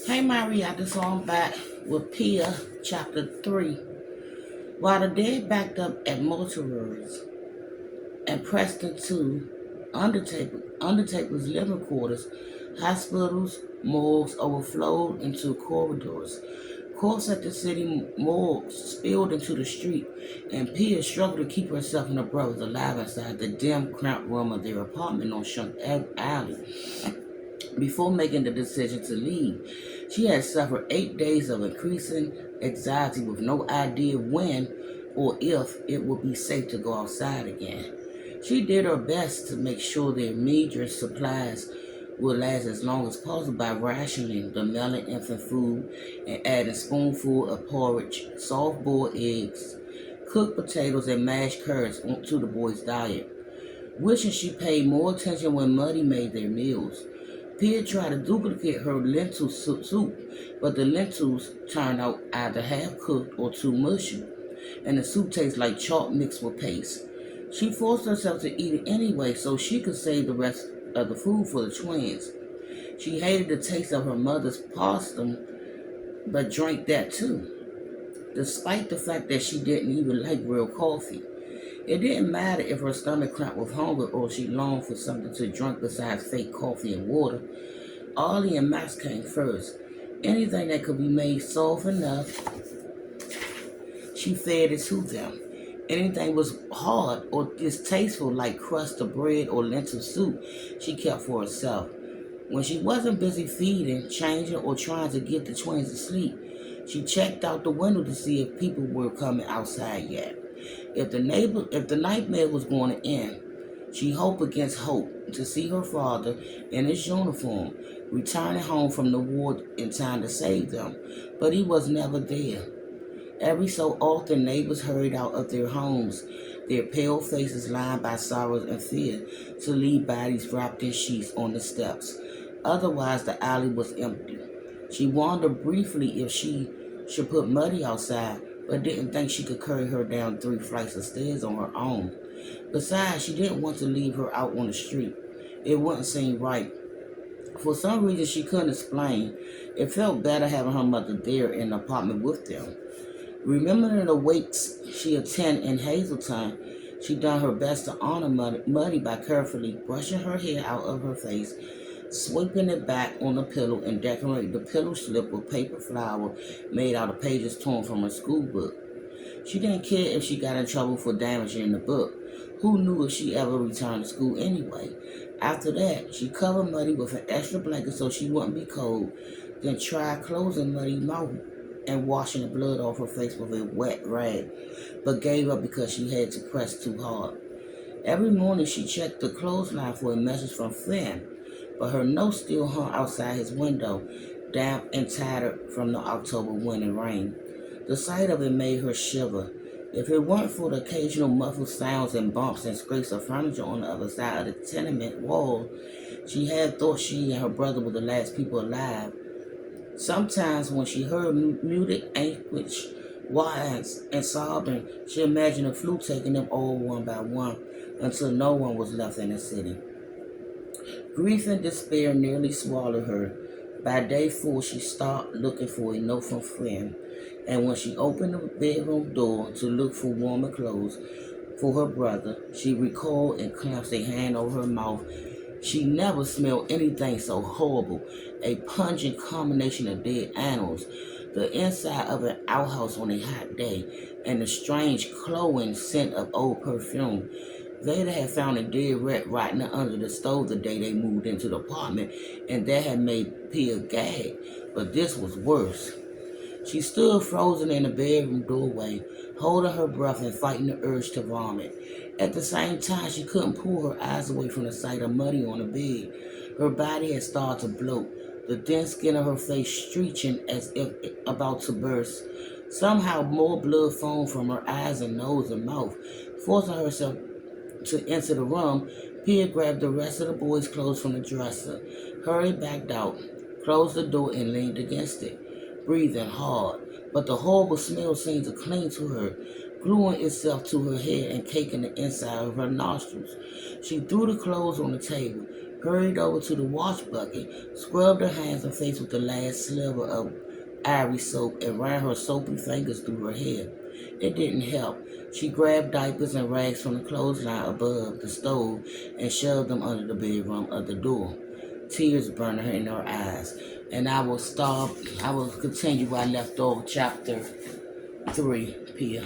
Hey Maria, this on back with Pia, chapter 3. While the dead backed up at mortuaries and pressed into undertakers' living quarters, hospitals, morgues overflowed into corridors. Corpses at the city morgue spilled into the street, and Pia struggled to keep herself and her brothers alive inside the dim, cramped room of their apartment on Shunk Alley. Before making the decision to leave, she had suffered 8 days of increasing anxiety with no idea when or if it would be safe to go outside again. She did her best to make sure their meager supplies would last as long as possible by rationing the melon infant food and adding a spoonful of porridge, soft-boiled eggs, cooked potatoes, and mashed carrots onto the boys' diet, wishing she paid more attention when Muddy made their meals. Pia tried to duplicate her lentil soup, but the lentils turned out either half cooked or too mushy, and the soup tastes like chalk mixed with paste. She forced herself to eat it anyway so she could save the rest of the food for the twins. She hated the taste of her mother's pasta, but drank that too, despite the fact that she didn't even like real coffee. It didn't matter if her stomach cramped with hunger or she longed for something to drink besides fake coffee and water. Ollie and Max came first. Anything that could be made soft enough, she fed it to them. Anything was hard or distasteful, like crust of bread or lentil soup, she kept for herself. When she wasn't busy feeding, changing, or trying to get the twins to sleep, she checked out the window to see if people were coming outside yet. If the nightmare was going to end, she hoped against hope to see her father in his uniform, returning home from the war in time to save them, but he was never there. Every so often, neighbors hurried out of their homes, their pale faces lined by sorrow and fear, to leave bodies wrapped in sheets on the steps. Otherwise, the alley was empty. She wondered briefly if she should put Muddy outside, but didn't think she could carry her down 3 flights of stairs on her own. Besides, she didn't want to leave her out on the street. It wouldn't seem right. For some reason she couldn't explain, it felt better having her mother there in the apartment with them. Remembering the wakes she attended in Hazelton, she done her best to honor Muddy by carefully brushing her hair out of her face, sweeping it back on the pillow, and decorating the pillow slip with paper flower made out of pages torn from her school book. She didn't care if she got in trouble for damaging the book. Who knew if she ever returned to school anyway? After that, she covered Muddy with an extra blanket so she wouldn't be cold, then tried closing Muddy's mouth and washing the blood off her face with a wet rag, but gave up because she had to press too hard. Every morning she checked the clothesline for a message from Finn, but her note still hung outside his window, damp and tattered from the October wind and rain. The sight of it made her shiver. If it weren't for the occasional muffled sounds and bumps and scrapes of furniture on the other side of the tenement wall, she had thought she and her brother were the last people alive. Sometimes when she heard muted anguish, whines, and sobbing, she imagined the flu taking them all one by one until no one was left in the city. Grief and despair nearly swallowed her. By day 4, she stopped looking for a note from Friend, and when she opened the bedroom door to look for warmer clothes for her brother, she recalled and clasped a hand over her mouth. She never smelled anything so horrible, a pungent combination of dead animals, the inside of an outhouse on a hot day, and the strange cloying scent of old perfume. Veda had found a dead rat rotting under the stove the day they moved into the apartment, and that had made Pia gag, but this was worse. She stood frozen in the bedroom doorway, holding her breath and fighting the urge to vomit. At the same time, she couldn't pull her eyes away from the sight of Muddy on the bed. Her body had started to bloat, the dense skin of her face stretching as if about to burst. Somehow more blood foamed from her eyes and nose and mouth. Forcing herself to enter the room, Pia grabbed the rest of the boys' clothes from the dresser, hurried back out, closed the door, and leaned against it, breathing hard. But the horrible smell seemed to cling to her, gluing itself to her hair and caking the inside of her nostrils. She threw the clothes on the table, hurried over to the wash bucket, scrubbed her hands and face with the last sliver of ivory soap, and ran her soapy fingers through her hair. It didn't help. She grabbed diapers and rags from the clothesline above the stove and shoved them under the bedroom of the door. Tears burned her in her eyes. And I will continue where I left off, chapter 3, Pia.